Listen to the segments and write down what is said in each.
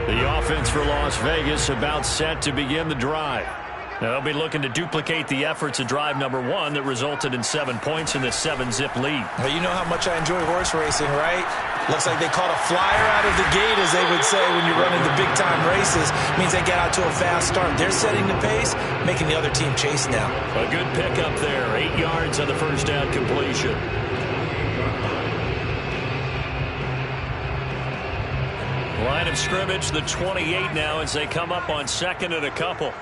The offense for Las Vegas about set to begin the drive. They'll be looking to duplicate the efforts of drive number one that resulted in 7 points in this 7-zip lead. Well, you know how much I enjoy horse racing, right? Looks like they caught a flyer out of the gate, as they would say when you're running the big-time races. Means they get out to a fast start. They're setting the pace, making the other team chase now. A good pickup there. 8 yards on the first down completion. Line of scrimmage, the 28 now as they come up on second and a couple.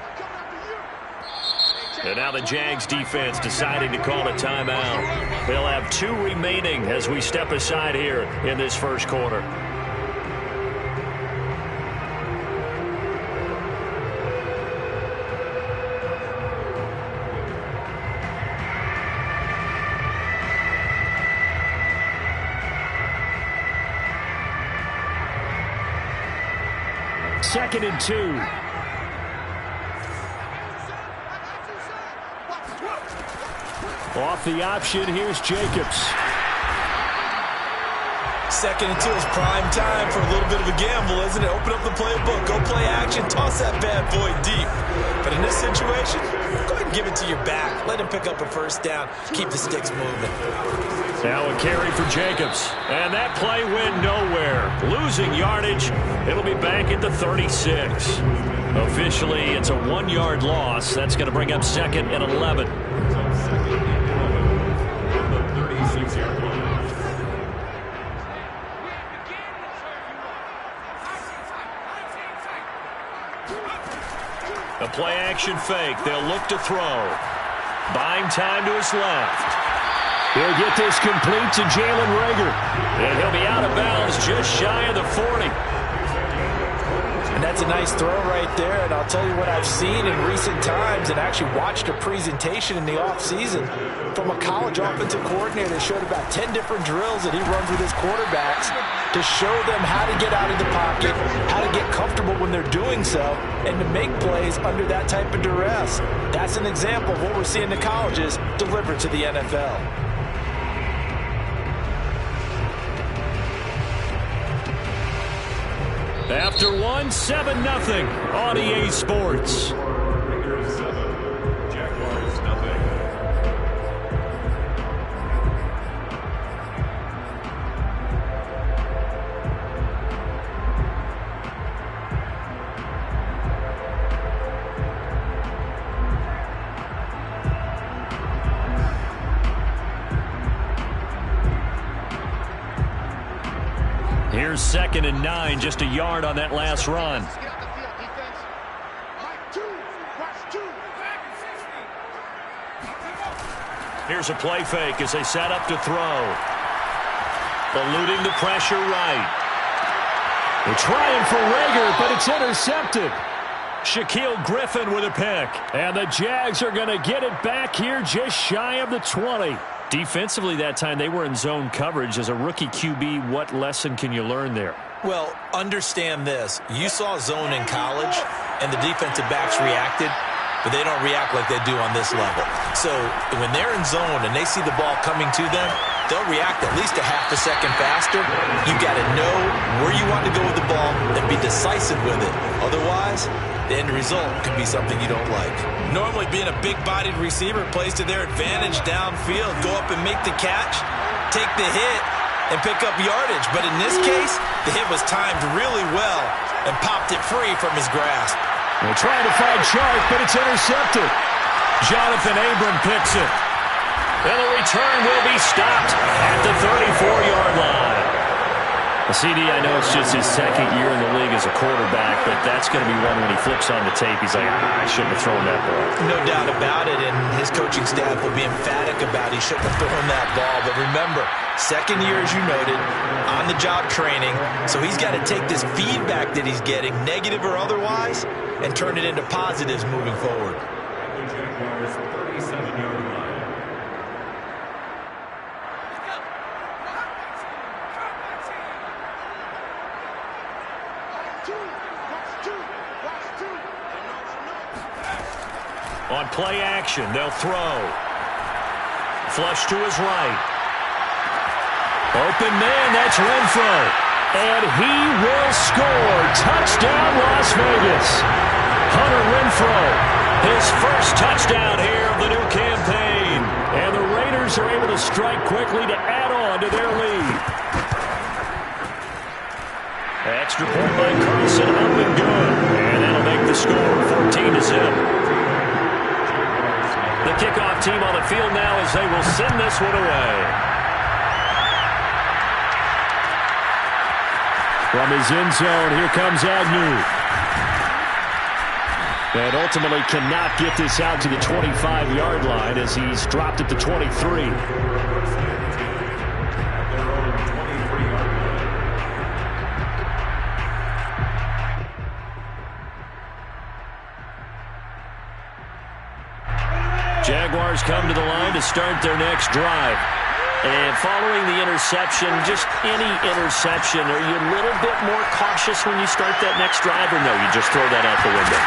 And now the Jags defense deciding to call a timeout. They'll have 2 remaining as we step aside here in this first quarter. Second and 2. Off the option, here's Jacobs. Second and 2 is prime time for a little bit of a gamble, isn't it? Open up the playbook, go play action, toss that bad boy deep. But in this situation, go ahead and give it to your back. Let him pick up a first down. Keep the sticks moving. Now a carry for Jacobs. And that play went nowhere. Losing yardage. It'll be back at the 36. Officially, it's a 1-yard loss. That's going to bring up second and 11. A play-action fake. They'll look to throw. Buying time to his left. He'll get this complete to Jalen Reagor. And he'll be out of bounds just shy of the 40. And that's a nice throw right there. And I'll tell you what I've seen in recent times and actually watched a presentation in the offseason from a college offensive coordinator that showed about 10 different drills that he runs with his quarterbacks to show them how to get out of the pocket, how to get comfortable when they're doing so, and to make plays under that type of duress. That's an example of what we're seeing the colleges deliver to the NFL. After 1, 7-0 on EA Sports. Jaguars nothing. Here's second and 9, just a yard on that last run. Here's a play fake as they set up to throw. Eluding the pressure right. They're trying for Reagor, but it's intercepted. Shaquille Griffin with a pick. And the Jags are going to get it back here just shy of the 20. Defensively that time, they were in zone coverage. As a rookie QB, what lesson can you learn there? Well, understand this. You saw zone in college, and the defensive backs reacted, but they don't react like they do on this level. So when they're in zone and they see the ball coming to them, they'll react at least a half a second faster. You got to know where you want to go with the ball and be decisive with it. Otherwise, the end result can be something you don't like. Normally, being a big-bodied receiver plays to their advantage downfield. Go up and make the catch, take the hit, and pick up yardage. But in this case, the hit was timed really well and popped it free from his grasp. They're trying to find Chark, but it's intercepted. Jonathan Abram picks it. And the return will be stopped at the 34-yard line. CD, I know it's just his second year in the league as a quarterback, but that's going to be one when he flips on the tape. He's like, I shouldn't have thrown that ball. No doubt about it, and his coaching staff will be emphatic about he shouldn't have thrown that ball. But remember, second year, as you noted, on-the-job training, so he's got to take this feedback that he's getting, negative or otherwise, and turn it into positives moving forward. Jaguars 37-yard line. On play action, they'll throw. Flush to his right. Open man, that's Renfro. And he will score. Touchdown, Las Vegas. Hunter Renfrow, his first touchdown here of the new campaign. And the Raiders are able to strike quickly to add on to their lead. Extra point by Carlson, up and good. And that'll make the score 14-0. The kickoff team on the field now as they will send this one away. From his end zone, here comes Agnew. And ultimately cannot get this out to the 25-yard line as he's dropped at the 23. Jaguars come to the line to start their next drive. And following the interception, just any interception, are you a little bit more cautious when you start that next drive, or no, you just throw that out the window?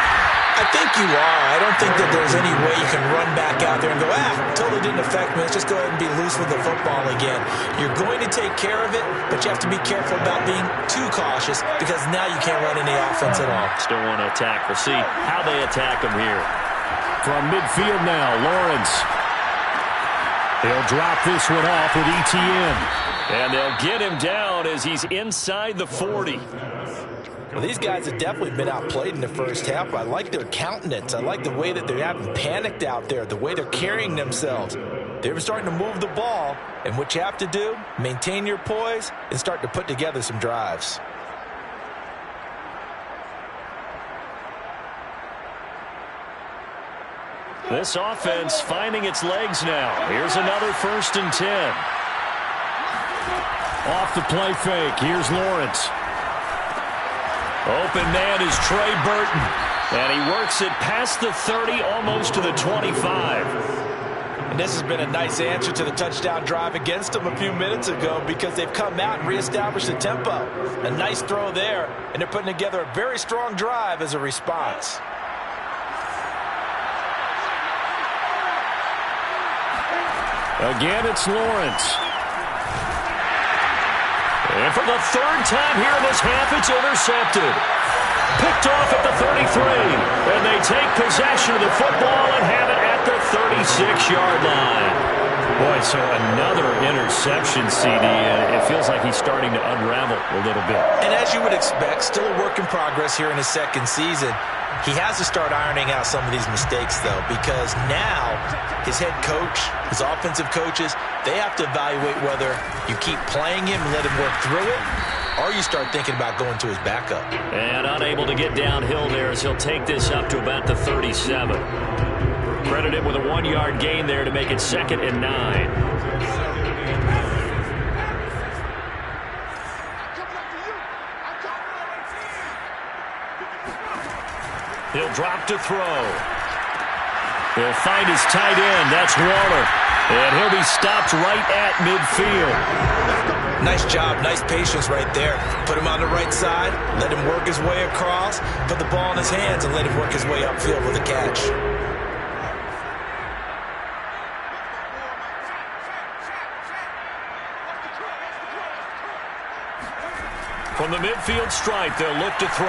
I think you are. I don't think that there's any way you can run back out there and go, totally didn't affect me. Let's just go ahead and be loose with the football again. You're going to take care of it, but you have to be careful about being too cautious because now you can't run any offense at all. Still want to attack. We'll see how they attack them here. From midfield now, Lawrence. He'll drop this one off with ETN. And they'll get him down as he's inside the 40. Well, these guys have definitely been outplayed in the first half. I like their countenance. I like the way that they haven't panicked out there, the way they're carrying themselves. They're starting to move the ball, and what you have to do, maintain your poise and start to put together some drives. This offense finding its legs now. Here's another 1st and 10. Off the play fake. Here's Lawrence. Open man is Trey Burton. And he works it past the 30, almost to the 25. And this has been a nice answer to the touchdown drive against them a few minutes ago because they've come out and reestablished the tempo. A nice throw there, and they're putting together a very strong drive as a response. Again, it's Lawrence. And for the 3rd time here in this half, it's intercepted. Picked off at the 33. And they take possession of the football and have it at the 36-yard line. Boy, so another interception, CD, and it feels like he's starting to unravel a little bit. And as you would expect, still a work in progress here in his 2nd season. He has to start ironing out some of these mistakes, though, because now his head coach, his offensive coaches, they have to evaluate whether you keep playing him and let him work through it, or you start thinking about going to his backup. And unable to get downhill there as he'll take this up to about the 37. Credited with a 1-yard gain there to make it 2nd and 9. He'll drop to throw. He'll find his tight end. That's Waller. And he'll be stopped right at midfield. Nice job. Nice patience right there. Put him on the right side. Let him work his way across. Put the ball in his hands and let him work his way upfield with a catch. From the midfield stripe, they'll look to throw.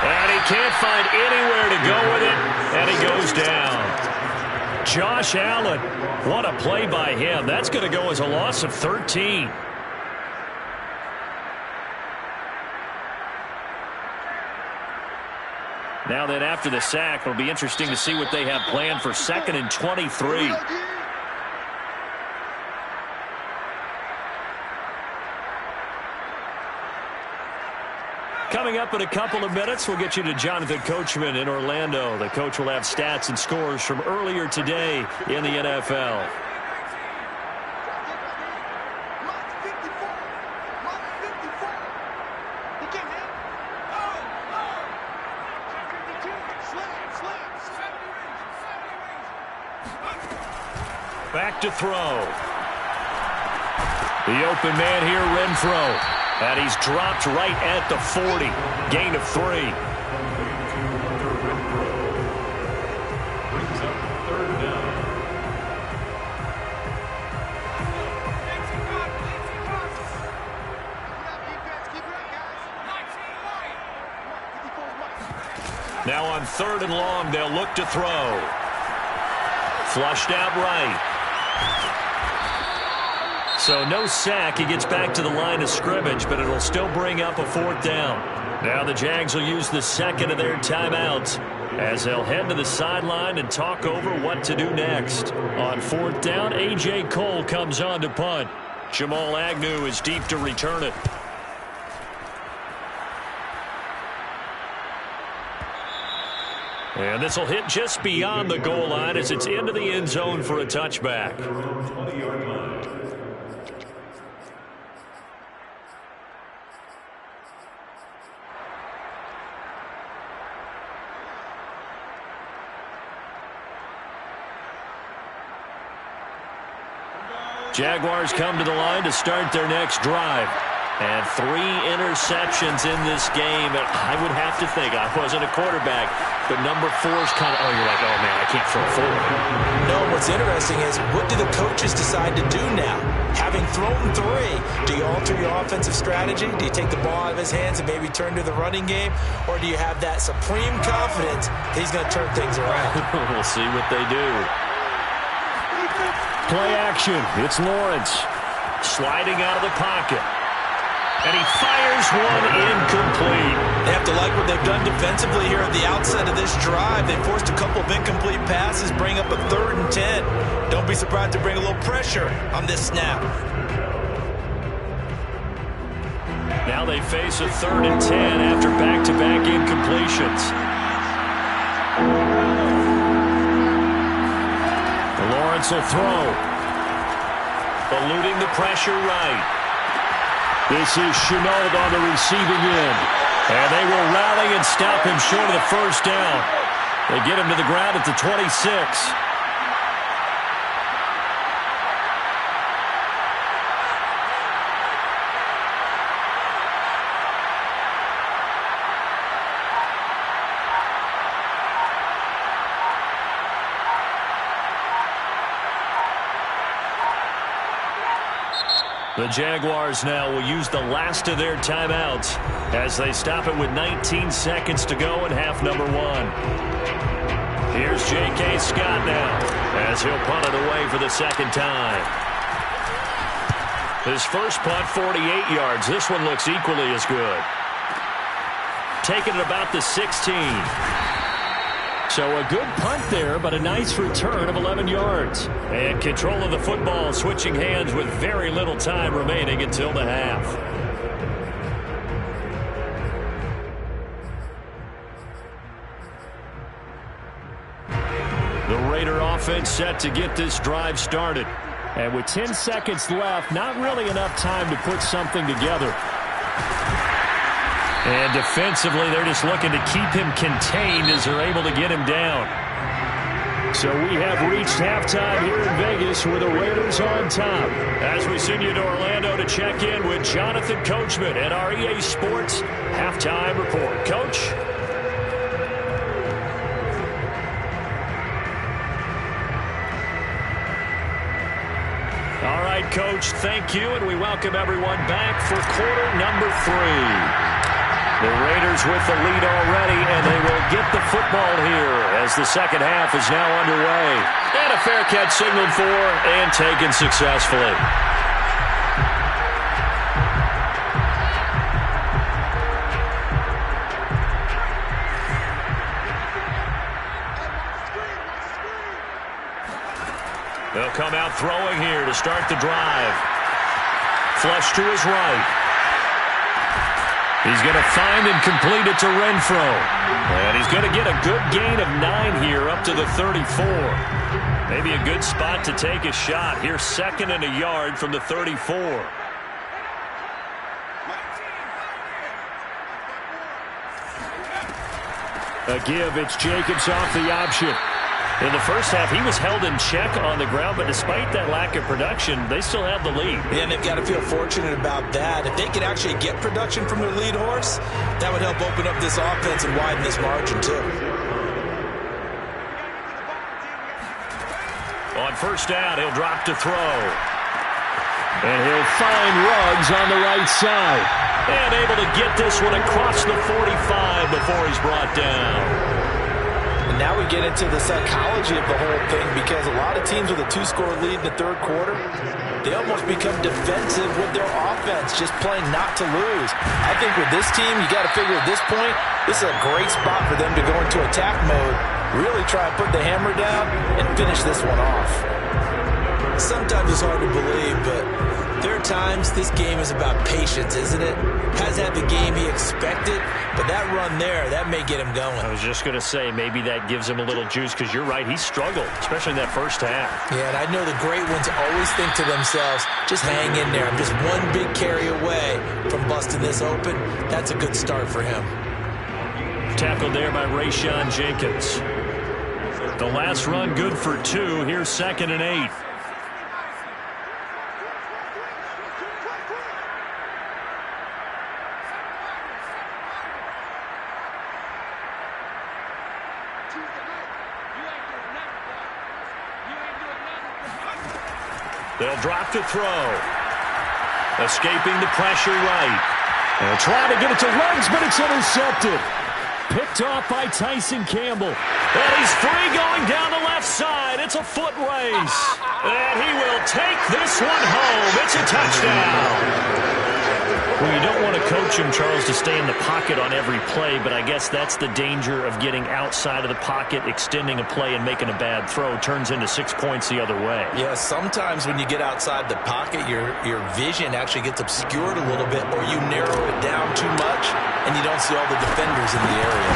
And he can't find anywhere to go with it, and he goes down. Josh Allen, what a play by him. That's going to go as a loss of 13. Now then, after the sack, it'll be interesting to see what they have planned for 2nd and 23. Coming up in a couple of minutes, we'll get you to Jonathan Coachman in Orlando. The coach will have stats and scores from earlier today in the NFL. Back to throw. The open man here, Renfrow. And he's dropped right at the 40. Gain of 3. Brings up 3rd down. Now on 3rd and long, they'll look to throw. Flushed out right. So no sack. He gets back to the line of scrimmage, but it'll still bring up a 4th down. Now the Jags will use the second of their timeouts as they'll head to the sideline and talk over what to do next. On 4th down, A.J. Cole comes on to punt. Jamal Agnew is deep to return it. And this will hit just beyond the goal line as it's into the end zone for a touchback. 20-yard line. Jaguars come to the line to start their next drive. And 3 interceptions in this game. And I would have to think, I wasn't a quarterback, but number 4 is kind of, you're like, oh, man, I can't throw 4. No, what's interesting is, what do the coaches decide to do now? Having thrown 3, do you alter your offensive strategy? Do you take the ball out of his hands and maybe turn to the running game? Or do you have that supreme confidence that he's going to turn things around? We'll see what they do. Play action. It's Lawrence sliding out of the pocket. And he fires one incomplete. They have to like what they've done defensively here at the outset of this drive. They forced a couple of incomplete passes, bring up a 3rd and 10. Don't be surprised to bring a little pressure on this snap. Now they face a 3rd and 10 after back-to-back incompletions. Lawrence will throw. Eluding the pressure right. This is Chenault on the receiving end. And they will rally and stop him short of the 1st down. They get him to the ground at the 26. The Jaguars now will use the last of their timeouts as they stop it with 19 seconds to go in half number 1. Here's J.K. Scott now as he'll punt it away for the 2nd time. His first punt, 48 yards. This one looks equally as good. Taking it about the 16. So a good punt there, but a nice return of 11 yards. And control of the football, switching hands with very little time remaining until the half. The Raider offense set to get this drive started. And with 10 seconds left, not really enough time to put something together. And defensively, they're just looking to keep him contained as they're able to get him down. So we have reached halftime here in Vegas with the Raiders on top. As we send you to Orlando to check in with Jonathan Coachman at our EA Sports Halftime Report. Coach? All right, Coach, thank you, and we welcome everyone back for quarter number 3. The Raiders with the lead already, and they will get the football here as the second half is now underway. And a fair catch signaled for and taken successfully. They'll come out throwing here to start the drive. Flush to his right. He's going to find and complete it to Renfro. And he's going to get a good gain of 9 here up to the 34. Maybe a good spot to take a shot. Here's 2nd and a yard from the 34. A give, it's Jacobs off the option. In the first half, he was held in check on the ground, but despite that lack of production, they still have the lead. Yeah, and they've got to feel fortunate about that. If they could actually get production from their lead horse, that would help open up this offense and widen this margin, too. On 1st down, he'll drop to throw. And he'll find Ruggs on the right side. And able to get this one across the 45 before he's brought down. And now we get into the psychology of the whole thing, because a lot of teams with a 2-score lead in the third quarter, they almost become defensive with their offense, just playing not to lose. I think with this team, you got to figure at this point, this is a great spot for them to go into attack mode, really try and put the hammer down and finish this one off. Sometimes it's hard to believe, but there are times this game is about patience, isn't it? Hasn't had the game he expected, but that run there, that may get him going. I was just going to say, maybe that gives him a little juice, because you're right, he struggled, especially in that first half. Yeah, and I know the great ones always think to themselves, just hang in there. I'm just one big carry away from busting this open. That's a good start for him. Tackled there by Rayshon Jenkins. The last run good for 2. Here's 2nd and 8. They'll drop to throw. Escaping the pressure right. And trying to get it to Ruggs, but it's intercepted. Picked off by Tyson Campbell. And he's free going down the left side. It's a foot race. And he will take this one home. It's a touchdown. Well, you don't want to coach him, Charles, to stay in the pocket on every play, but I guess that's the danger of getting outside of the pocket, extending a play, and making a bad throw. Turns into 6 points the other way. Yeah, sometimes when you get outside the pocket, your vision actually gets obscured a little bit, or you narrow it down too much, and you don't see all the defenders in the area.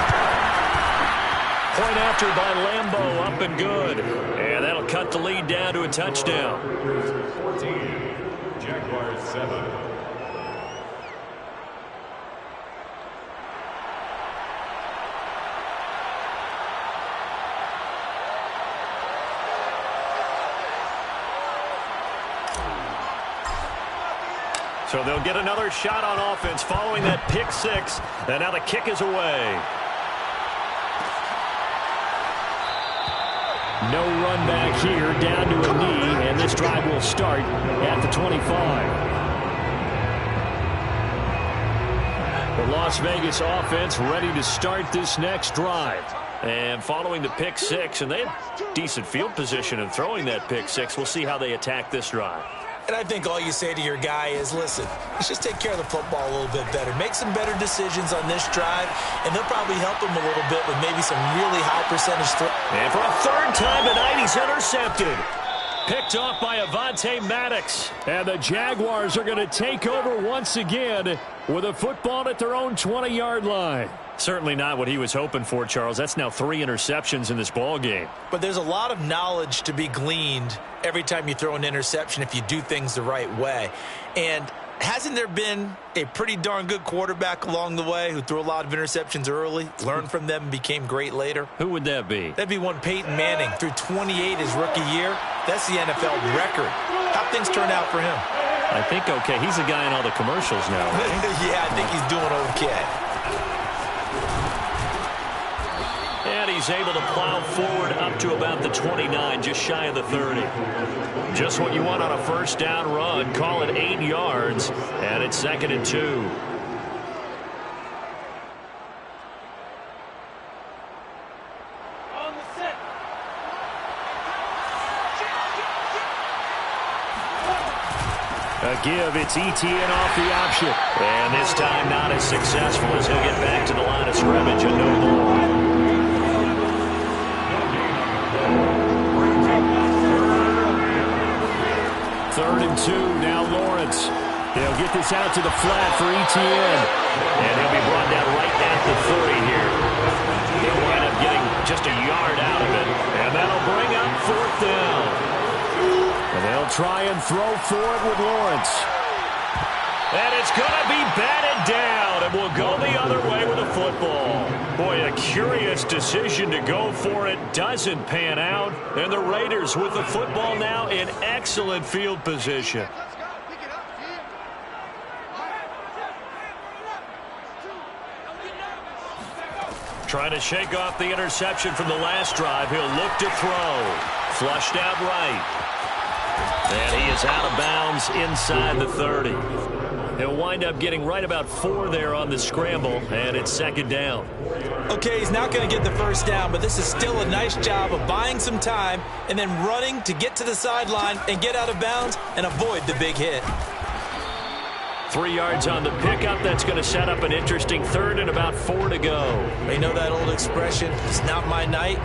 Point after by Lambeau, up and good. And that'll cut the lead down to a touchdown. 14, Jaguars 7. So they'll get another shot on offense following that pick 6. And now the kick is away. No run back here, down to a knee, and this drive will start at the 25. The Las Vegas offense ready to start this next drive. And following the pick 6, and they had decent field position in throwing that pick 6. We'll see how they attack this drive. And I think all you say to your guy is, listen, let's just take care of the football a little bit better. Make some better decisions on this drive, and they'll probably help him a little bit with maybe some really high percentage throw. And for a third time tonight, he's intercepted. Picked off by Avonte Maddox. And the Jaguars are going to take over once again with a football at their own 20-yard line. Certainly not what he was hoping for, Charles. That's now 3 interceptions in this ball game. But there's a lot of knowledge to be gleaned every time you throw an interception if you do things the right way. And hasn't there been a pretty darn good quarterback along the way who threw a lot of interceptions early, learned from them, and became great later? Who would that be? That'd be one Peyton Manning. Threw 28 his rookie year. That's the NFL record. How things turn out for him? I think okay. He's a guy in all the commercials now, right? Yeah, I think he's doing okay. And he's able to plow forward up to about the 29, just shy of the 30. Just what you want on a first down run. Call it 8 yards, and it's 2nd and 2. A give, it's ETN off the option. And this time not as successful as he'll get back to the line of scrimmage and no more. 3rd and 2, now Lawrence. They'll get this out to the flat for ETN. And he'll be brought down right at the 30 here. He'll wind up getting just a yard out of it. And that'll bring up 4th down. And they'll try and throw for it with Lawrence. And it's going to be batted down, and we'll go the other way with the football. Boy, a curious decision to go for it. Doesn't pan out. And the Raiders with the football now in excellent field position. Trying to shake off the interception from the last drive. He'll look to throw. Flushed out right. And he is out of bounds inside the 30. He'll wind up getting right about 4 there on the scramble, and it's second down. Okay, he's not going to get the first down, but this is still a nice job of buying some time and then running to get to the sideline and get out of bounds and avoid the big hit. 3 yards on the pickup. That's going to set up an interesting third and about 4 to go. You know that old expression, it's not my night?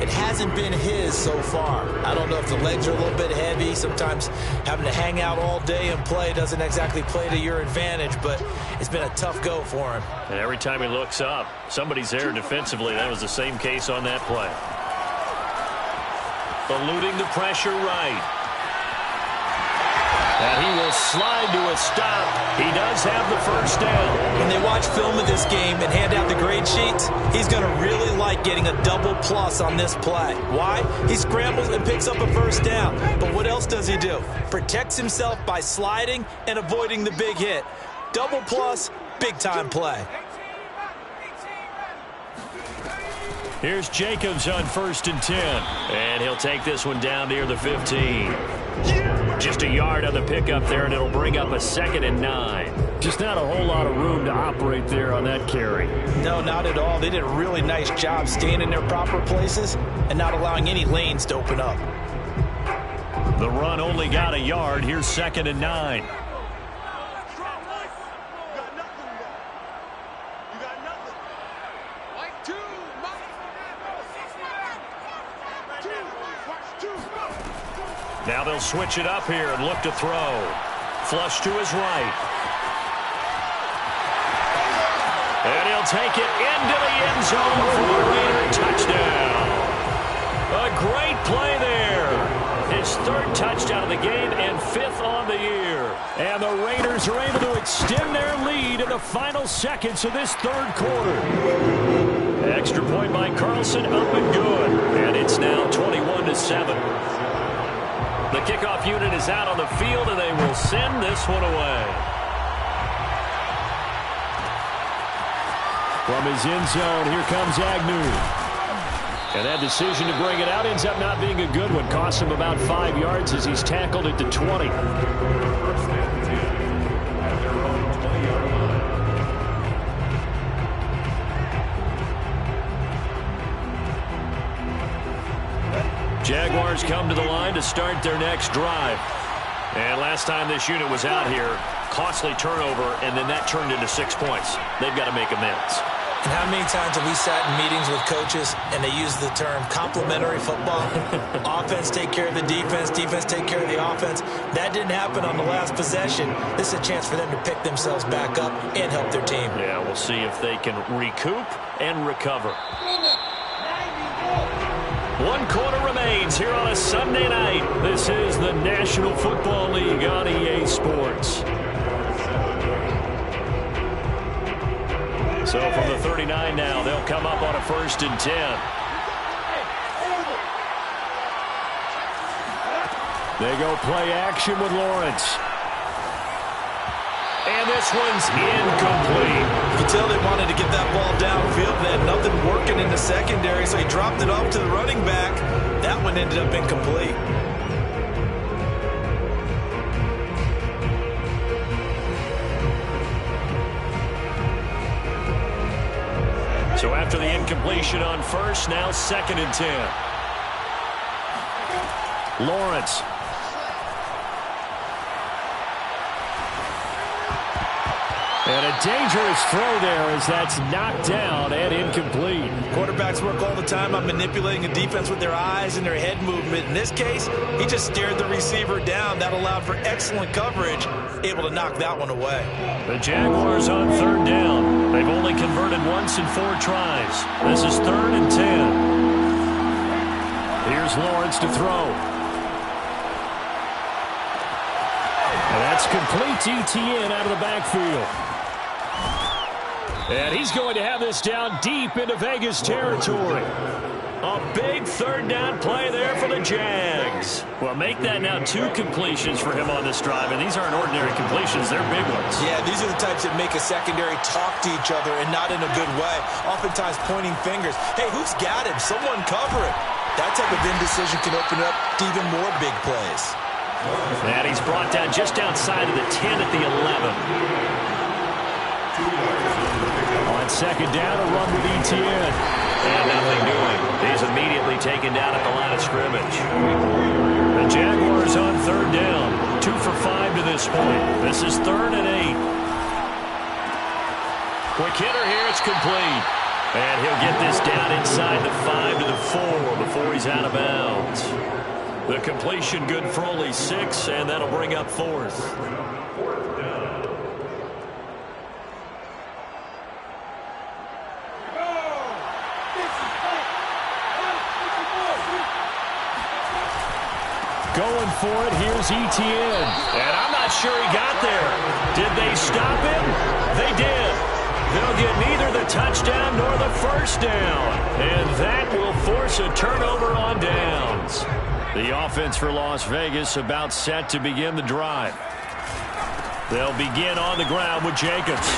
It hasn't been his so far. I don't know if the legs are a little bit heavy. Sometimes having to hang out all day and play doesn't exactly play to your advantage, but it's been a tough go for him. And every time he looks up, somebody's there defensively. That was the same case on that play. Eluding the pressure right. And he will slide to a stop. He does have the first down. When they watch film of this game and hand out the grade sheets, he's going to really like getting a double plus on this play. Why? He scrambles and picks up a first down. But what else does he do? Protects himself by sliding and avoiding the big hit. Double plus, big-time play. Here's Jacobs on 1st and 10. And he'll take this one down near the 15. Just a yard on the pickup there, and it'll bring up a 2nd and 9. Just not a whole lot of room to operate there on that carry. No, not at all. They did a really nice job staying in their proper places and not allowing any lanes to open up. The run only got a yard. Here's 2nd and 9. Now they'll switch it up here and look to throw. Flush to his right. And he'll take it into the end zone for a Raider touchdown. A great play there. His 3rd touchdown of the game and 5th on the year. And the Raiders are able to extend their lead in the final seconds of this 3rd quarter. Extra point by Carlson, up and good. And it's now 21-7. The kickoff unit is out on the field, and they will send this one away. From his end zone, here comes Agnew. And that decision to bring it out ends up not being a good one. Costs him about 5 yards as he's tackled at the 20. Jaguars come to the line to start their next drive. And last time this unit was out here, costly turnover, and then that turned into 6 points. They've got to make amends. And how many times have we sat in meetings with coaches and they use the term complementary football? Offense take care of the defense, defense take care of the offense. That didn't happen on the last possession. This is a chance for them to pick themselves back up and help their team. Yeah, we'll see if they can recoup and recover. 1 quarter remains here on a Sunday night. This is the National Football League on EA Sports. So from the 39 now, they'll come up on a 1st and 10. They go play action with Lawrence. And this one's incomplete. You can tell they wanted to get that ball downfield. They had nothing working in the secondary, so he dropped it off to the running back. That one ended up incomplete. So after the incompletion on 1st, now 2nd and 10. Lawrence. And a dangerous throw there as that's knocked down and incomplete. Quarterbacks work all the time on manipulating a defense with their eyes and their head movement. In this case, he just stared the receiver down. That allowed for excellent coverage, able to knock that one away. The Jaguars on 3rd down. They've only converted once in 4 tries. This is 3rd and 10. Here's Lawrence to throw. And that's complete to Etienne out of the backfield. And he's going to have this down deep into Vegas territory. A big 3rd down play there for the Jags. Well, make that now 2 completions for him on this drive, and these aren't ordinary completions. They're big ones. Yeah, these are the types that make a secondary talk to each other and not in a good way, oftentimes pointing fingers. Hey, who's got him? Someone cover it. That type of indecision can open up to even more big plays. And he's brought down just outside of the 10 at the 11. On second down, a run with ETN. And nothing doing. He's immediately taken down at the line of scrimmage. The Jaguars on third down. 2 for 5 to this point. This is 3rd and 8. Quick hitter here. It's complete. And he'll get this down inside the 5 to the 4 before he's out of bounds. The completion good for only 6, and that'll bring up 4th. Going for it, here's ETN. And I'm not sure he got there. Did they stop him? They did. They'll get neither the touchdown nor the first down. And that will force a turnover on downs. The offense for Las Vegas about set to begin the drive. They'll begin on the ground with Jacobs.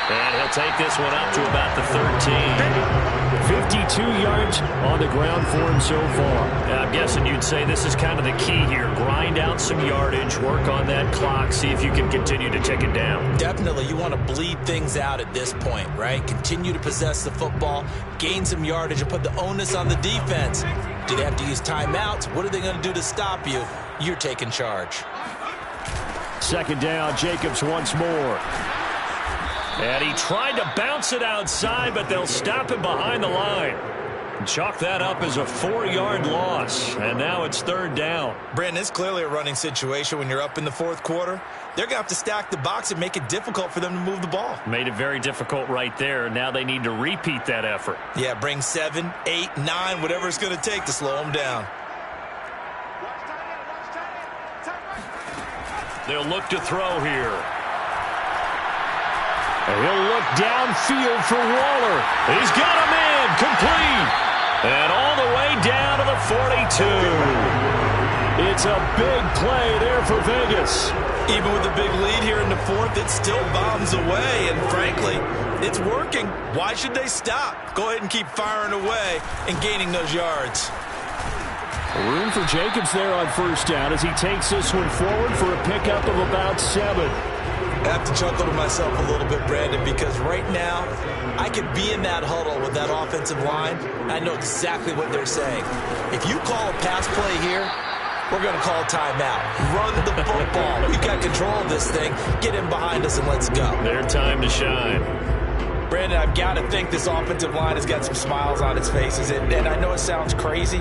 And he'll take this one up to about the 13. 52 yards on the ground for him so far. And I'm guessing you'd say this is kind of the key here. Grind out some yardage, work on that clock, see if you can continue to tick it down. Definitely. You want to bleed things out at this point, right? Continue to possess the football, gain some yardage, and put the onus on the defense. Do they have to use timeouts? What are they going to do to stop you? You're taking charge. Second down, Jacobs once more. And he tried to bounce it outside, but they'll stop him behind the line. Chalk that up as a 4-yard loss, and now it's 3rd down. Brandon, it's clearly a running situation when you're up in the 4th quarter. They're going to have to stack the box and make it difficult for them to move the ball. Made it very difficult right there. Now they need to repeat that effort. Yeah, bring 7, 8, 9, whatever it's going to take to slow them down. They'll look to throw here. He'll look downfield for Waller. He's got him in, complete. And all the way down to the 42. It's a big play there for Vegas. Even with the big lead here in the 4th, it still bombs away. And frankly, it's working. Why should they stop? Go ahead and keep firing away and gaining those yards. Room for Jacobs there on first down as he takes this one forward for a pickup of about 7. I have to chuckle to myself a little bit, Brandon, because right now I could be in that huddle with that offensive line. I know exactly what they're saying. If you call a pass play here, we're going to call timeout. Run the football. We've got control of this thing. Get in behind us and let's go. Their time to shine. Brandon, I've got to think this offensive line has got some smiles on its faces. And I know it sounds crazy,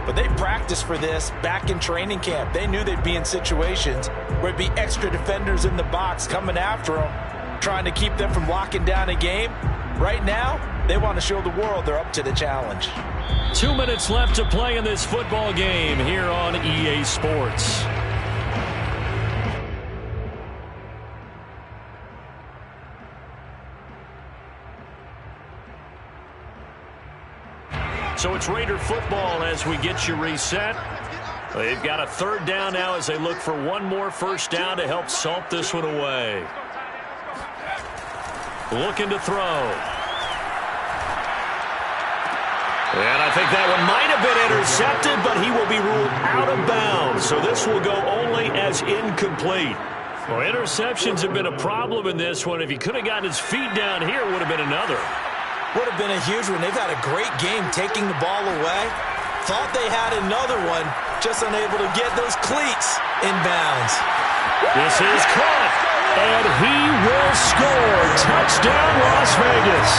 but they practiced for this back in training camp. They knew they'd be in situations where it'd be extra defenders in the box coming after them, trying to keep them from locking down a game. Right now, they want to show the world they're up to the challenge. 2 minutes left to play in this football game here on EA Sports. So it's Raider football as we get you reset. They've got a 3rd down now as they look for one more first down to help salt this one away. Looking to throw. And I think that one might have been intercepted, but he will be ruled out of bounds. So this will go only as incomplete. Well, interceptions have been a problem in this one. If he could have gotten his feet down here, it would have been another. Would have been a huge one. They've had a great game taking the ball away. Thought they had another one, just unable to get those cleats in bounds. This is caught, and he will score. Touchdown, Las Vegas.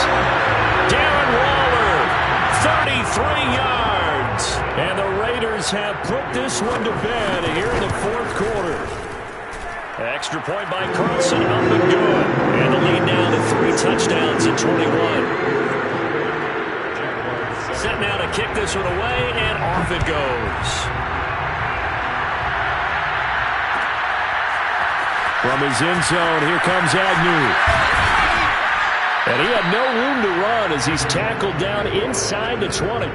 Darren Waller, 33 yards. And the Raiders have put this one to bed here in the 4th quarter. Extra point by Carlson, up and good. And the lead now to 3 touchdowns at 21. Set now to kick this one away, and off it goes. From his end zone, here comes Agnew. And he had no room to run as he's tackled down inside the 20.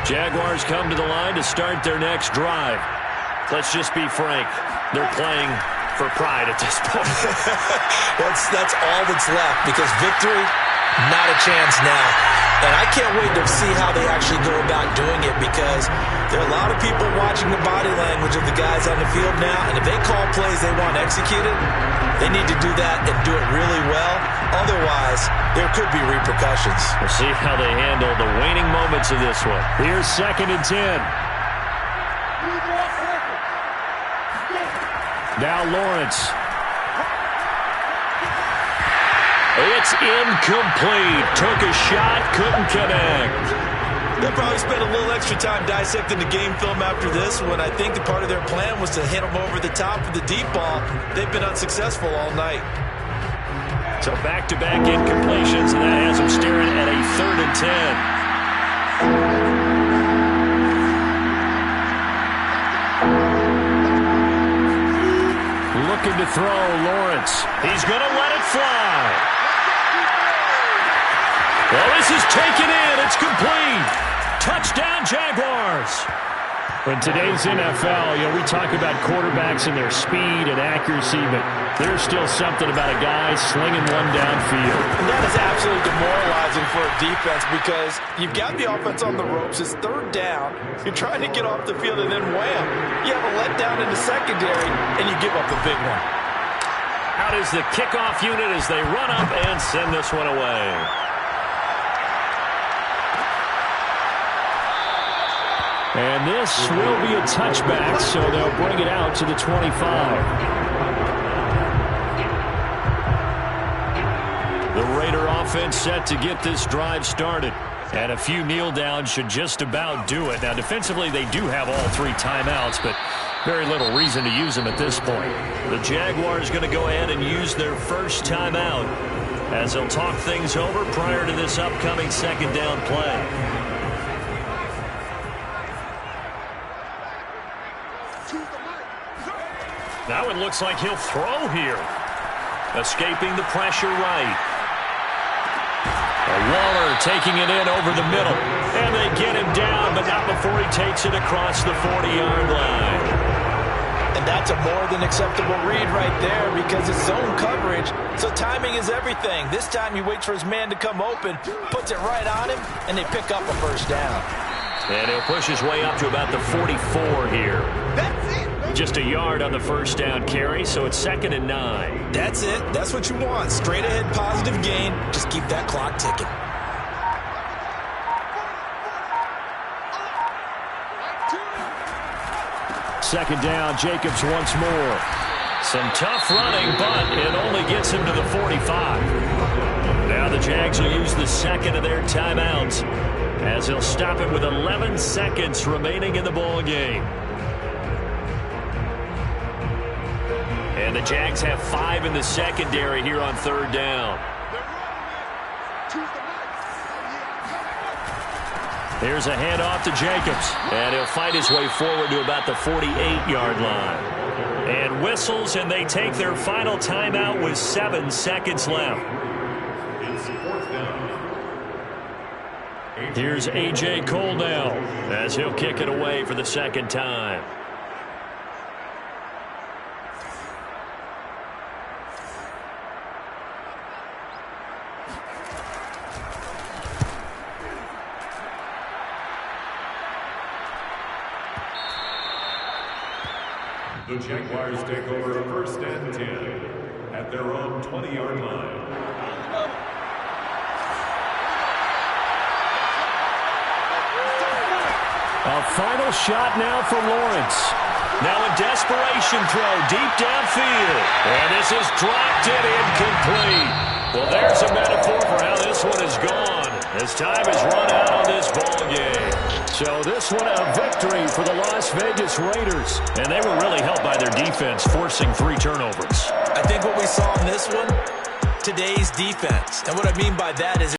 Jaguars come to the line to start their next drive. Let's just be frank. They're playing for pride at this point. That's all that's left, because victory, not a chance now. And I can't wait to see how they actually go about doing it, because there are a lot of people watching the body language of the guys on the field now, and if they call plays they want executed, they need to do that and do it really well. Otherwise, there could be repercussions. We'll see how they handle the waning moments of this one. Here's 2nd and 10. Now Lawrence. It's incomplete. Took a shot, couldn't connect. They'll probably spend a little extra time dissecting the game film after this one. I think that part of their plan was to hit them over the top with the deep ball. They've been unsuccessful all night. So back-to-back incompletions, and that has them staring at a 3rd and 10. Looking to throw, Lawrence. He's going to let it fly. Well, this is taken in. It's complete. Touchdown, Jaguars. In today's NFL, we talk about quarterbacks and their speed and accuracy, but there's still something about a guy slinging one downfield. And that is absolutely demoralizing for a defense, because you've got the offense on the ropes. It's 3rd down. You're trying to get off the field, and then wham, you have a letdown in the secondary, and you give up a big one. Out is the kickoff unit as they run up and send this one away. And this will be a touchback, so they'll bring it out to the 25. The Raider offense set to get this drive started. And a few kneel downs should just about do it. Now, defensively, they do have all 3 timeouts, but very little reason to use them at this point. The Jaguars going to go ahead and use their first timeout as they'll talk things over prior to this upcoming 2nd down play. Now it looks like he'll throw here. Escaping the pressure right. Waller taking it in over the middle. And they get him down, but not before he takes it across the 40-yard line. And that's a more than acceptable read right there, because it's zone coverage, so timing is everything. This time he waits for his man to come open, puts it right on him, and they pick up a 1st down. And he'll push his way up to about the 44 here. That's it. Just a yard on the 1st down carry, so it's 2nd and 9. That's it. That's what you want. Straight ahead positive gain. Just keep that clock ticking. Second down, Jacobs once more. Some tough running, but it only gets him to the 45. Now the Jags will use the 2nd of their timeouts as they'll stop it with 11 seconds remaining in the ball game. And the Jags have 5 in the secondary here on 3rd down. Here's a handoff to Jacobs. And he'll fight his way forward to about the 48-yard line. And whistles, and they take their final timeout with 7 seconds left. Here's A.J. Cole now as he'll kick it away for the 2nd time. The Jaguars take over 1st and 10 at their own 20-yard line. A final shot now for Lawrence. Now a desperation throw deep downfield. And this is dropped and incomplete. Well, there's a metaphor for how this one is gone, as time has run out on this ball game. So this one a victory for the Las Vegas Raiders. And they were really helped by their defense, forcing 3 turnovers. I think what we saw in this one, today's defense. And what I mean by that is